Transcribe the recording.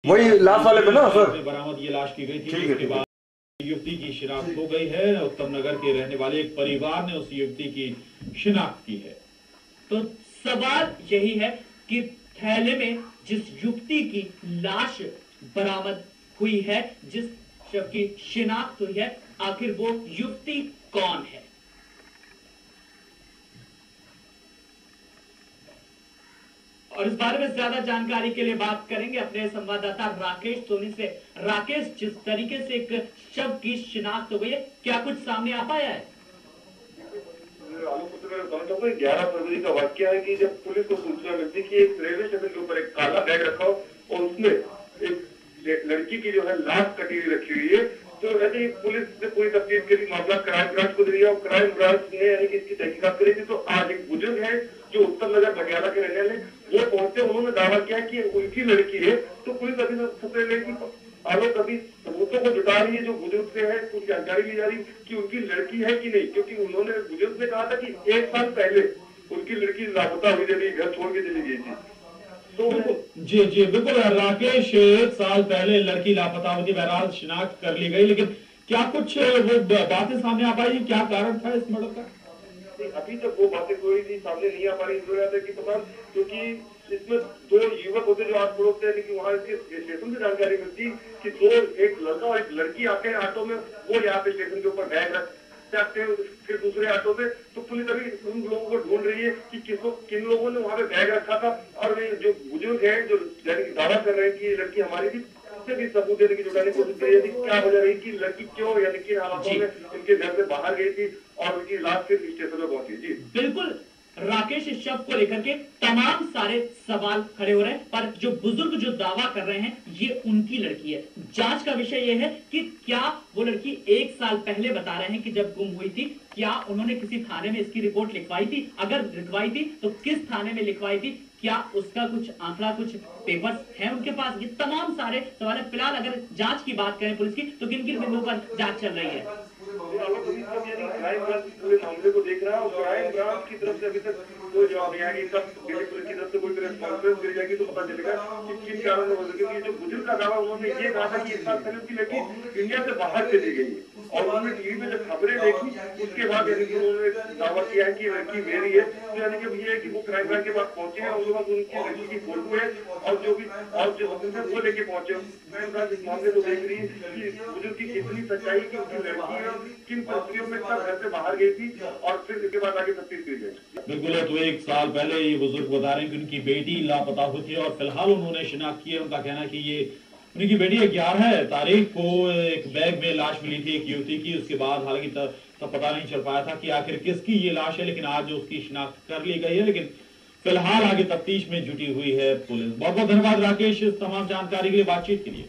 वही लाश वाले पे ना सर बरामद ये लाश की गई थी। उसके बाद युवती की शिनाख्त हो गई है। उत्तम नगर के रहने वाले एक परिवार ने उस युवती की शिनाख्त की है। तो सवाल यही है कि थैले में जिस युवती की लाश बरामद हुई है, जिस शव की शिनाख्त हुई है, आखिर वो युवती कौन है? और इस बारे में ज्यादा जानकारी के लिए बात करेंगे अपने संवाददाता राकेश सोनी से। राकेश, जिस तरीके से एक शव की शिनाख्त हो गई है, क्या कुछ सामने आ पाया है? 11 फरवरी का वाक्य है कि जब पुलिस को सूचना मिलती कि एक रेलवे स्टेशन के ऊपर एक काला बैग रखा हो और उसमें एक लड़की की जो है लाश कटी हुई रखी हुई है, तो ऐसे ही पुलिस ने पूरी तफ्तीश के लिए मामला क्राइम ब्रांच को दे दिया और क्राइम ब्रांच ने यानी कि इसकी तहकीकात करी थी। तो आज एक बुजुर्ग है जो उत्तम नगर पटियाला के रहने वाले, वो पहुंचे, उन्होंने दावा किया कि उनकी लड़की है। तो पुलिस अभी सबसे लेकिन आरोप अभी सबूतों को जुटा रही है। जो बुजुर्ग से है कुछ जानकारी ली जा रही कि उनकी लड़की है कि नहीं, क्योंकि उन्होंने बुजुर्ग ने कहा था कि 1 साल पहले उनकी लड़की लापता हुई थी, घर छोड़ के चली गई थी। तो जी जी बिल्कुल राकेश, 1 साल पहले लड़की लापता हुई थी, बहरहाल शिनाख्त कर ली गई, लेकिन क्या कुछ वो बातें सामने आ पाई? क्या कारण था इस मर्डर का? अभी तक वो बातें कोई भी सामने नहीं आ पा रही कि पता, क्योंकि इसमें 2 युवक होते जो आस पड़ोस थे, लेकिन वहाँ इसके स्टेशन से जानकारी मिलती कि एक लड़का और एक लड़की आते हैं ऑटो में, वो यहाँ पे स्टेशन के ऊपर बैग रखते हैं, फिर दूसरे ऑटो पे। तो पुलिस अभी उन लोगों को ढूंढ रही है कि किन लोगों ने वहाँ पे बैग रखा था। और जो बुजुर्ग है जो दावा कर रहे हैं कि ये लड़की हमारी थी, उससे भी सबूत देने की जुटाने की कोशिश करी थी। क्या वजह रही कि लड़की क्यों यानी किन हालातों में उनके घर से बाहर गई थी और उनकी लाश फिर स्टेशन में पहुंची। जी बिल्कुल राकेश, इस शव को लेकर के तमाम सारे सवाल खड़े हो रहे हैं, पर जो बुजुर्ग जो दावा कर रहे हैं ये उनकी लड़की है। जांच का विषय यह है कि क्या वो लड़की 1 साल पहले बता रहे हैं कि जब गुम हुई थी, क्या उन्होंने किसी थाने में इसकी रिपोर्ट लिखवाई थी? अगर लिखवाई थी तो किस थाने में लिखवाई थी? क्या उसका कुछ आंकड़ा, कुछ पेपर्स है उनके पास? ये तमाम सारे सवाल है। फिलहाल अगर जांच की बात करें पुलिस की, तो किन किन बिंदुओं पर जांच चल रही है? क्राइम ब्रांच पूरे मामले को देख रहा है और क्राइम ब्रांच की तरफ से अभी तक कोई जवाब नहीं आया। सब दिल्ली पुलिस की तरफ से कोई कॉन्फ्रेंस मिल जाएगी तो पता चलेगा कि किन कारणों से हो सके। क्योंकि जो बुजुर्ग का दावा, उन्होंने ये कहा था कि 1 साल पहले उनकी लड़की इंडिया से बाहर चली गई है और उन्होंने टीवी में जब खबरें देखी उसके बाद यानी कि उन्होंने दावा किया है कि लड़की मेरी है। तो यानी कि ये है कि वो क्राइम ब्रांच के पास पहुंचे हैं, उनके पास उनकी लड़की की फोटो है और जो वो लेके पहुंचे। क्राइम ब्रांच इस मामले को देख रही है कि बुजुर्ग की कितनी सच्चाई की उनकी लड़की है, किन परिस्थितियों में तब घर से बाहर गई थी और फिर इसके बाद आगे तफ्तीश की गई। बिल्कुल है। तो 1 साल पहले ये बुजुर्ग बता रहे हैं कि उनकी बेटी लापता हुई थी और फिलहाल उन्होंने शिनाख्त की है। उनका कहना है कि ये उनकी बेटी 11 तारीख को एक बैग में लाश मिली थी एक युवती की। उसके बाद हालांकि तब पता नहीं चल पाया था कि आखिर किसकी ये लाश है, लेकिन आज उसकी शिनाख्त कर ली गई है। लेकिन फिलहाल आगे तफ्तीश में जुटी हुई है पुलिस। बहुत बहुत धन्यवाद राकेश इस तमाम जानकारी के लिए, बातचीत के लिए।